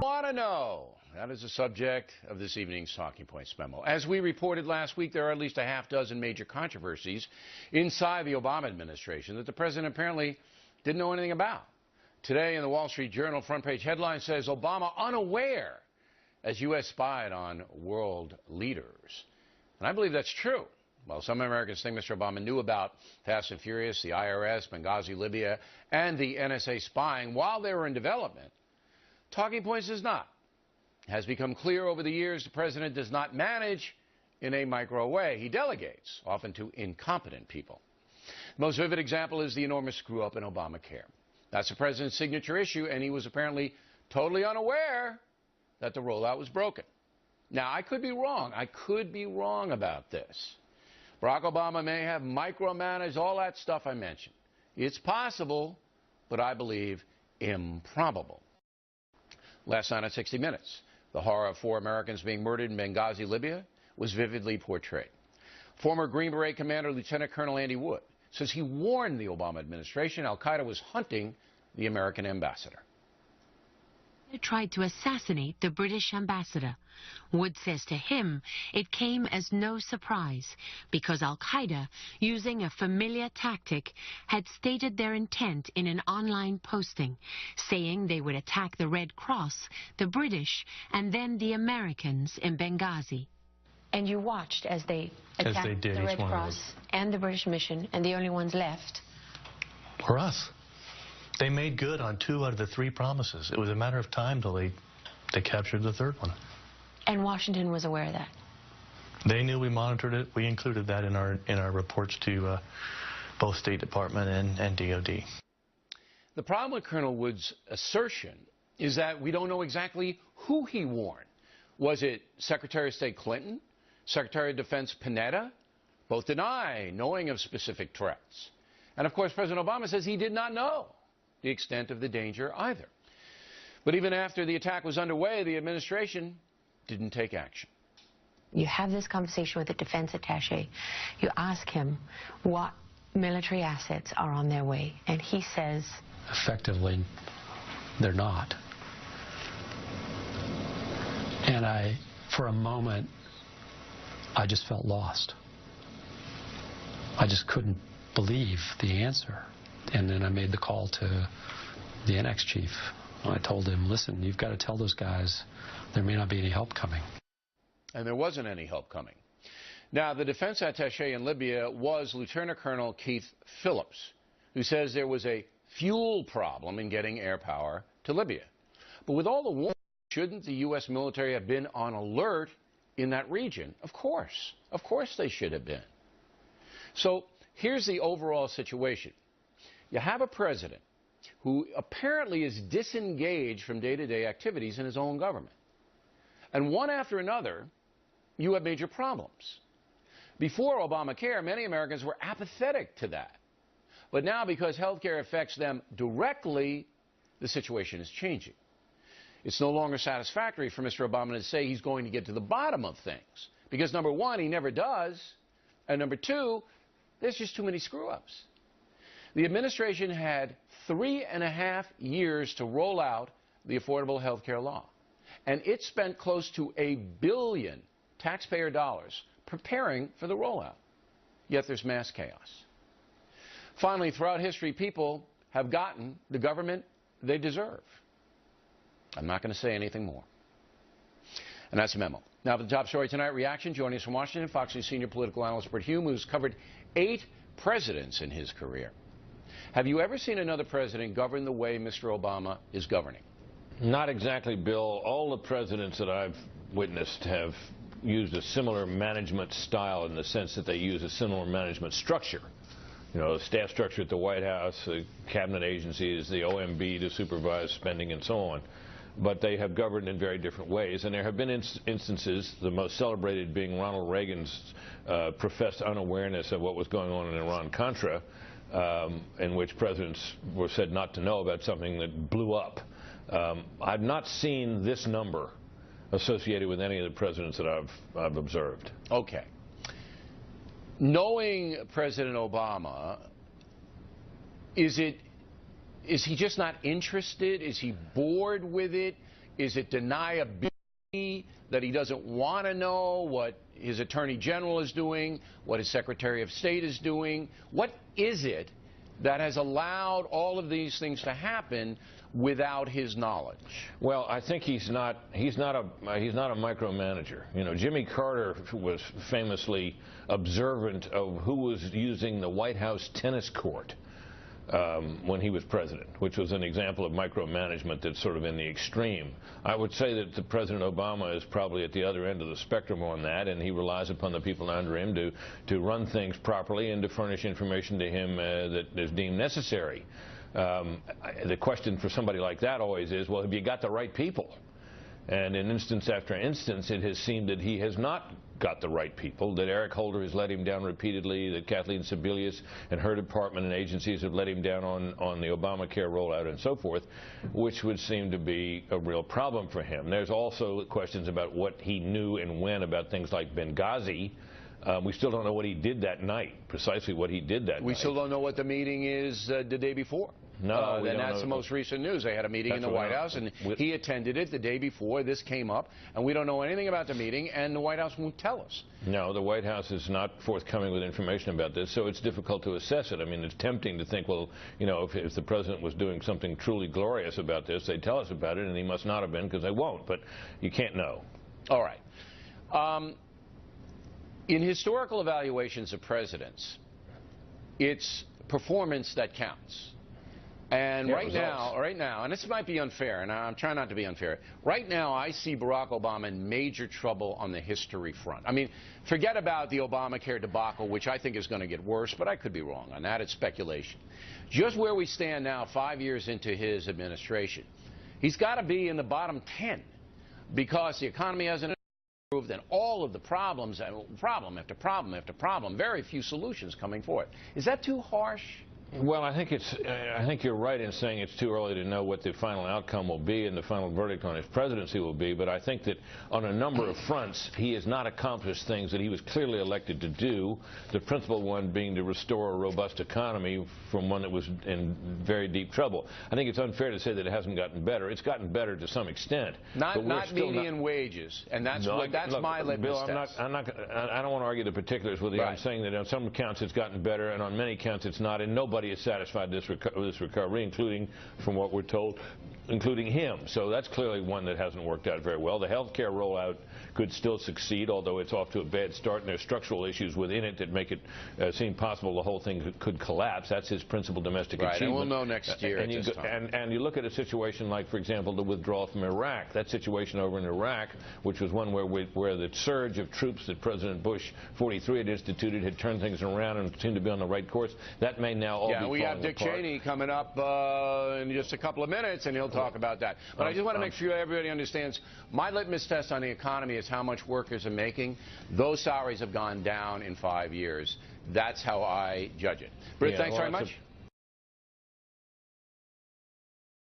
Want to know? That is the subject of this evening's Talking Points memo. As we reported last week, there are at least a half dozen major controversies inside the Obama administration that the president apparently didn't know anything about. Today in the Wall Street Journal, front page headline says Obama unaware as U.S. spied on world leaders. And I believe that's true. Well, some Americans think Mr. Obama knew about Fast and Furious, the IRS, Benghazi, Libya, and the NSA spying while they were in development. Talking Points does not. It has become clear over the years the president does not manage in a micro way. He delegates, often to incompetent people. The most vivid example is the enormous screw-up in Obamacare. That's the president's signature issue, and he was apparently totally unaware that the rollout was broken. Now, I could be wrong. I could be wrong about this. Barack Obama may have micromanaged all that stuff I mentioned. It's possible, but I believe improbable. Last night on 60 Minutes, the horror of 4 Americans being murdered in Benghazi, Libya, was vividly portrayed. Former Green Beret Commander Lieutenant Colonel Andy Wood says he warned the Obama administration al-Qaeda was hunting the American ambassador. They tried to assassinate the British ambassador. Wood says to him it came as no surprise because al-Qaeda, using a familiar tactic, had stated their intent in an online posting, saying they would attack the Red Cross, the British, and then the Americans in Benghazi. And you watched as they attacked the Red Cross and the British mission, and the only ones left were us. They made good on 2 out of the 3 promises. It was a matter of time till they captured the 3rd one. And Washington was aware of that? They knew we monitored it. We included that in our reports to both State Department and DOD. The problem with Colonel Wood's assertion is that we don't know exactly who he warned. Was it Secretary of State Clinton? Secretary of Defense Panetta? Both deny knowing of specific threats. And of course, President Obama says he did not know the extent of the danger either. But even after the attack was underway, the administration didn't take action. You have this conversation with the defense attaché. You ask him what military assets are on their way, and he says, effectively, they're not. And for a moment, I just felt lost. I just couldn't believe the answer. And then I made the call to the NX chief. I told him, listen, you've got to tell those guys there may not be any help coming. And there wasn't any help coming. Now, the defense attaché in Libya was Lieutenant Colonel Keith Phillips, who says there was a fuel problem in getting air power to Libya. But with all the warnings, shouldn't the U.S. military have been on alert in that region? Of course. Of course they should have been. So here's the overall situation. You have a president who apparently is disengaged from day-to-day activities in his own government. And one after another, you have major problems. Before Obamacare, many Americans were apathetic to that. But now, because health care affects them directly, the situation is changing. It's no longer satisfactory for Mr. Obama to say he's going to get to the bottom of things. Because number one, he never does. And number two, there's just too many screw-ups. The administration had 3.5 years to roll out the Affordable Health Care Law. And it spent close to $1 billion taxpayer dollars preparing for the rollout. Yet there's mass chaos. Finally, throughout history, people have gotten the government they deserve. I'm not going to say anything more. And that's a memo. Now, for the top story tonight, reaction. Joining us from Washington, Fox News senior political analyst Brit Hume, who's covered 8 presidents in his career. Have you ever seen another president govern the way Mr. Obama is governing? Not exactly, Bill. All the presidents that I've witnessed have used a similar management style in the sense that they use a similar management structure. You know, the staff structure at the White House, the cabinet agencies, the OMB to supervise spending and so on. But they have governed in very different ways. And there have been instances, the most celebrated being Ronald Reagan's professed unawareness of what was going on in Iran-Contra, in which presidents were said not to know about something that blew up. I've not seen this number associated with any of the presidents that I've observed. Okay. Knowing President Obama, is he just not interested? Is he bored with it? Is it deniability, that he doesn't want to know what his Attorney General is doing, what his Secretary of State is doing? What is it that has allowed all of these things to happen without his knowledge? Well, I think he's not a micromanager. You know, Jimmy Carter was famously observant of who was using the White House tennis court when he was president, which was an example of micromanagement that's sort of in the extreme. I would say that the President Obama is probably at the other end of the spectrum on that, and he relies upon the people under him to run things properly and to furnish information to him that is deemed necessary. The question for somebody like that always is, well, have you got the right people? And in instance after instance, it has seemed that he has not got the right people, that Eric Holder has let him down repeatedly, that Kathleen Sebelius and her department and agencies have let him down on the Obamacare rollout and so forth, which would seem to be a real problem for him. There's also questions about what he knew and when about things like Benghazi. We still don't know what he did that night, precisely what he did that night. We still don't know what the meeting is the day before. No, and that's the most recent news. They had a meeting in the White House, and he attended it the day before this came up, and we don't know anything about the meeting, and the White House won't tell us. No, the White House is not forthcoming with information about this, so it's difficult to assess it. I mean, it's tempting to think, well, you know, if the president was doing something truly glorious about this, they'd tell us about it, and he must not have been, because they won't, but you can't know. All right. In historical evaluations of presidents, it's performance that counts. And yeah, right now, and this might be unfair, and I'm trying not to be unfair, right now I see Barack Obama in major trouble on the history front. I mean, forget about the Obamacare debacle, which I think is going to get worse, but I could be wrong on that. It's speculation. Just where we stand now, 5 years into his administration, he's got to be in the bottom 10 because the economy hasn't improved and all of the problems, problem after problem after problem, very few solutions coming forth. Is that too harsh? Well, I think you're right in saying it's too early to know what the final outcome will be and the final verdict on his presidency will be, but I think that on a number of fronts he has not accomplished things that he was clearly elected to do, the principal one being to restore a robust economy from one that was in very deep trouble. I think it's unfair to say that it hasn't gotten better. It's gotten better to some extent. Not median wages, and that's my litmus test. I don't want to argue the particulars with you. Right. I'm saying that on some counts it's gotten better, and on many counts it's not, and nobody is satisfied with this recovery, including, from what we're told, including him. So that's clearly one that hasn't worked out very well. The health care rollout could still succeed, although it's off to a bad start, and there's structural issues within it that make it seem possible the whole thing could collapse. That's his principal domestic achievement. And we'll know next year and you look at a situation like, for example, the withdrawal from Iraq. That situation over in Iraq, which was one where the surge of troops that President Bush 43 had instituted had turned things around and seemed to be on the right course. That may now all be falling apart. We have Dick Cheney coming up in just a couple of minutes, and he'll talk about that. But I just want to make sure everybody understands my litmus test on the economy is how much workers are making. Those salaries have gone down in 5 years. That's how I judge it. Britt, thanks very much.